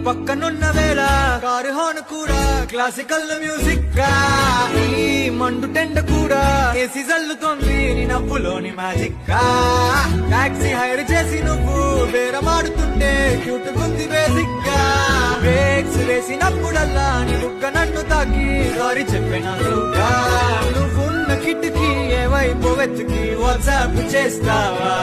పక్కనున్న వేళ car horn కూడా క్లాసికల్ మ్యూజిక్ గా, ఈ మండు టెండ కూడా ఏసీ జల్లుతోంది నీ నవ్వులోని మ్యాజిక్ గా. టాక్సీ హైర్ చేసి నువ్వు బేరమాడుతుంటే క్యూట్ గుంది బేసిక్ గా. బ్రేక్స్ వేసినప్పుడల్లా నీ బుగ్గ నన్ను తాకి సారీ చెప్పినట్లుగా. నువ్వున్న కిటికీ ఏ వైపు వెతికి వాట్సాప్ చేస్తావా?